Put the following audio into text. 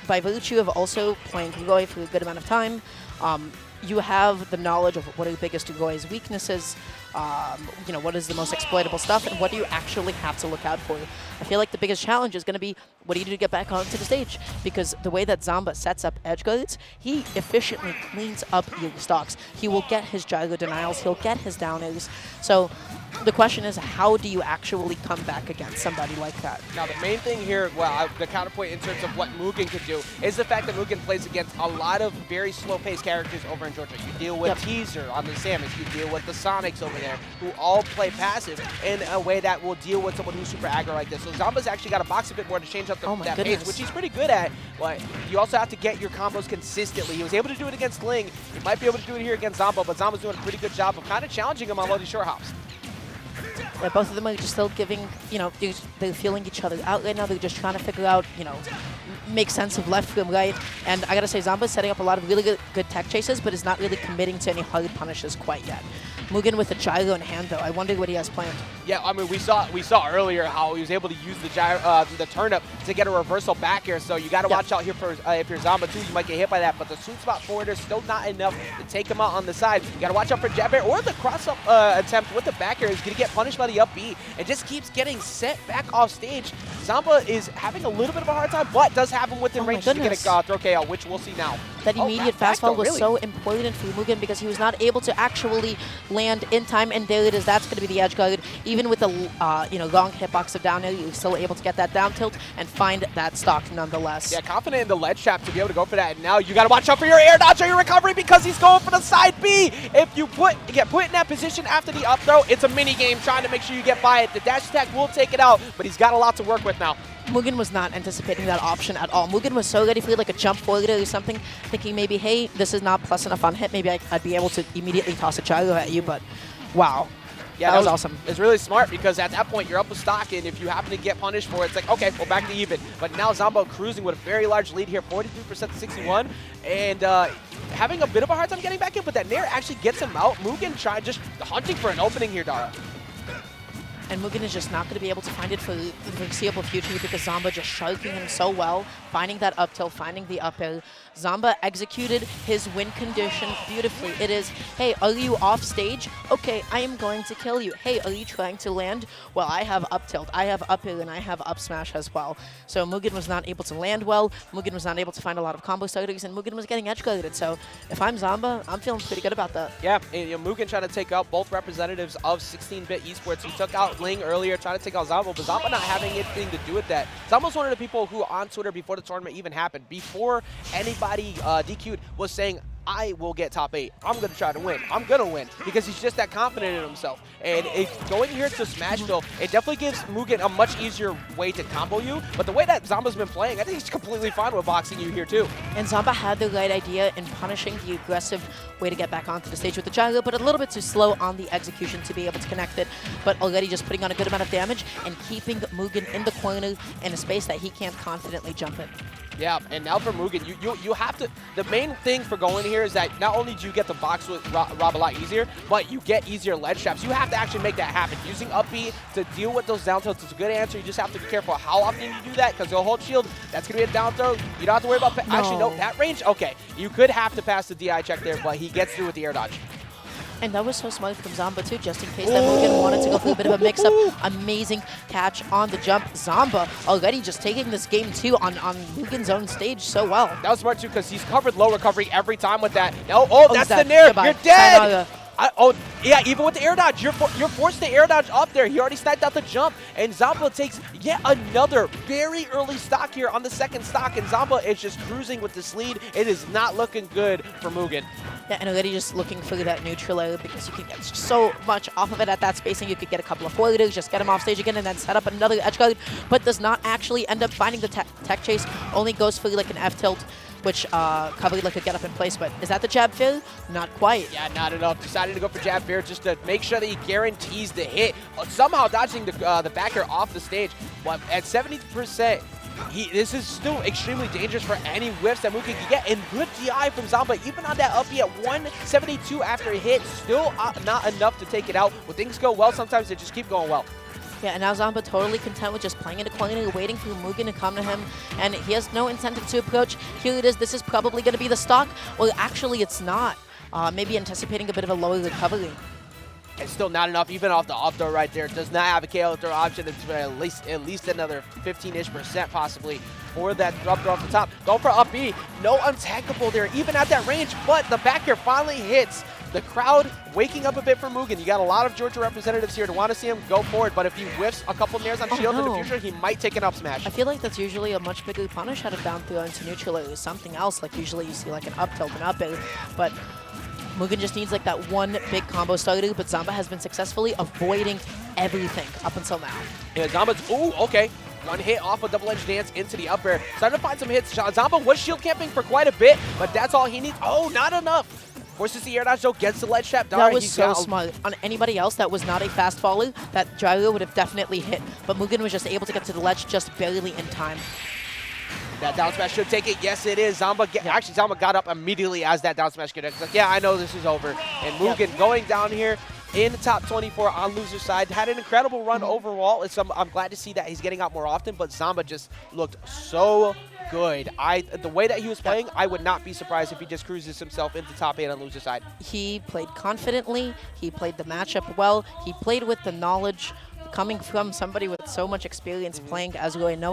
by virtue of also playing Kugoi for a good amount of time, you have the knowledge of what are the biggest Kugoi's weaknesses, you know, what is the most exploitable stuff, and what do you actually have to look out for. I feel like the biggest challenge is going to be, what do you do to get back onto the stage? Because the way that Zomba sets up edge guards, he efficiently cleans up your stocks. He will get his gyro denials, he'll get his down airs. So the question is, how do you actually come back against somebody like that? Now, the main thing here, well, the counterpoint in terms of what Mugen could do is the fact that Mugen plays against a lot of very slow-paced characters over in Georgia. You deal with Teaser on the Samus, you deal with the Sonics over there, who all play passive in a way that will deal with someone who's super aggro like this. So Zomba's actually got to box a bit more to change up that pace, which he's pretty good at, but you also have to get your combos consistently. He was able to do it against Ling. He might be able to do it here against Zomba, but Zomba's doing a pretty good job of kind of challenging him on low short hops. Yeah, both of them are just still giving, you know, they're feeling each other out right now. They're just trying to figure out, you know, make sense of left from right. And I gotta say, Zomba's setting up a lot of really good tech chases, but is not really committing to any hard punishes quite yet. Mugen with a gyro in hand, though. I wonder what he has planned. Yeah, I mean, we saw earlier how he was able to use the gyro, the turnip to get a reversal back here. So you got to watch out here for if you're Zomba too. You might get hit by that, but the sweet spot forward is still not enough to take him out on the side. You got to watch out for jab air or the cross up attempt with the back air is going to get punished by the up B and just keeps getting set back off stage. Zomba is having a little bit of a hard time, but does have him within range to get a throw KO, which we'll see now. That immediate fastball was so important for Mugen because he was not able to actually land in time, and there it is. That's going to be the edge guard. Even with the you know, long hitbox of down air, you're still able to get that down tilt and find that stock nonetheless. Yeah, confident in the ledge trap to be able to go for that. And now you got to watch out for your air dodge or your recovery because he's going for the side B. If you get put in that position after the up throw, it's a mini game trying to make sure you get by it. The dash attack will take it out, but he's got a lot to work with now. Mugen was not anticipating that option at all. Mugen was so ready for like a jump forward or something, thinking maybe, hey, this is not plus enough on hit. Maybe I'd be able to immediately toss a gyro at you, but wow. Yeah, that was awesome. It's really smart because at that point you're up with stock, and if you happen to get punished for it, it's like, okay, well, back to even. But now Zomba cruising with a very large lead here, 43% to 61, and having a bit of a hard time getting back in, but that Nair actually gets him out. Mugen just hunting for an opening here, Dara. And Mugen is just not going to be able to find it for the foreseeable future because Zomba just sharking him so well, finding that up tilt, finding the up air. Zomba executed his win condition beautifully. It is, hey, are you off stage? Okay, I am going to kill you. Hey, are you trying to land? Well, I have up tilt, I have up air, and I have up smash as well. So Mugen was not able to land well. Mugen was not able to find a lot of combo starters, and Mugen was getting edge guarded. So if I'm Zomba, I'm feeling pretty good about that. Yeah, and you know, Mugen trying to take out both representatives of 16-bit esports. He took out Ling earlier, trying to take out Zomba, but Zomba not having anything to do with that. Zomba's one of the people who on Twitter before the tournament even happened, before anybody DQ'd, was saying, I will get top 8. I'm going to try to win. I'm going to win because he's just that confident in himself. And going here to Smashville, it definitely gives Mugen a much easier way to combo you. But the way that Zomba's been playing, I think he's completely fine with boxing you here too. And Zomba had the right idea in punishing the aggressive way to get back onto the stage with the gyro, but a little bit too slow on the execution to be able to connect it. But already just putting on a good amount of damage and keeping Mugen in the corner in a space that he can't confidently jump in. Yeah, and now for Mugen, you have to, the main thing for going here is that not only do you get the box with Rob a lot easier, but you get easier ledge traps. You have to actually make that happen. Using up B to deal with those down tilts is a good answer. You just have to be careful how often you do that because they'll hold shield. That's going to be a down throw. You don't have to worry about, actually, no, that range, okay. You could have to pass the DI check there, but he gets through with the air dodge. And that was so smart from Zomba too, just in case that Mugen wanted to go for a bit of a mix-up. Amazing catch on the jump. Zomba already just taking this game too on Mugen's own stage so well. That was smart too because he's covered low recovery every time with that. Oh, that's the Nair. You're dead. Oh, yeah, even with the air dodge, you're forced to air dodge up there. He already sniped out the jump, and Zomba takes yet another very early stock here on the second stock, and Zomba is just cruising with this lead. It is not looking good for Mugen. Yeah, and already just looking for that neutral air because you can get so much off of it at that spacing. You could get a couple of forwarders, just get him off stage again, and then set up another edge guard, but does not actually end up finding the tech chase. Only goes for like an F tilt, which covered like a get up in place. But is that the jab fair? Not quite. Yeah, not enough. Decided to go for jab fair just to make sure that he guarantees the hit. Somehow dodging the back air off the stage. But at 70%, this is still extremely dangerous for any whiffs that Mugen can get. And good DI from Zomba, even on that up B at 172 after a hit, still not enough to take it out. When things go well, sometimes they just keep going well. Yeah, and now Zomba totally content with just playing into corner, waiting for Mugen to come to him, and he has no incentive to approach. Here it is. This is probably going to be the stock. Well, actually, it's not. Maybe anticipating a bit of a lower recovery. It's still not enough, even off the up throw right there. Does not have a KO throw option. It's at least another 15-ish% possibly for that up throw off the top. Going for up B. No untackable there, even at that range, but the back air finally hits. The crowd waking up a bit for Mugen. You got a lot of Georgia representatives here to want to see him go forward, but if he whiffs a couple nairs on shield in the future, he might take an up smash. I feel like that's usually a much bigger punish out of down throw into neutral or something else. Like usually you see like an up tilt and up air, but Mugen just needs like that one big combo starter, but Zomba has been successfully avoiding everything up until now. Yeah, Zomba's, ooh, okay. One hit off a double-edged dance into the up air. Starting to find some hits. Zomba was shield camping for quite a bit, but that's all he needs. Oh, not enough. Forces the air dodge, though, gets the ledge trap. That was so smart. On anybody else that was not a fast faller, that gyro would have definitely hit, but Mugen was just able to get to the ledge just barely in time. That down smash should take it. Yes, it is. Actually, Zomba got up immediately as that down smash connected. Like, yeah, I know this is over. And Mugen going down here in the top 24 on loser side. Had an incredible run overall. I'm glad to see that he's getting out more often, but Zomba just looked so good. The way that he was playing, I would not be surprised if he just cruises himself into top 8 on loser side. He played confidently. He played the matchup well. He played with the knowledge coming from somebody with so much experience playing as really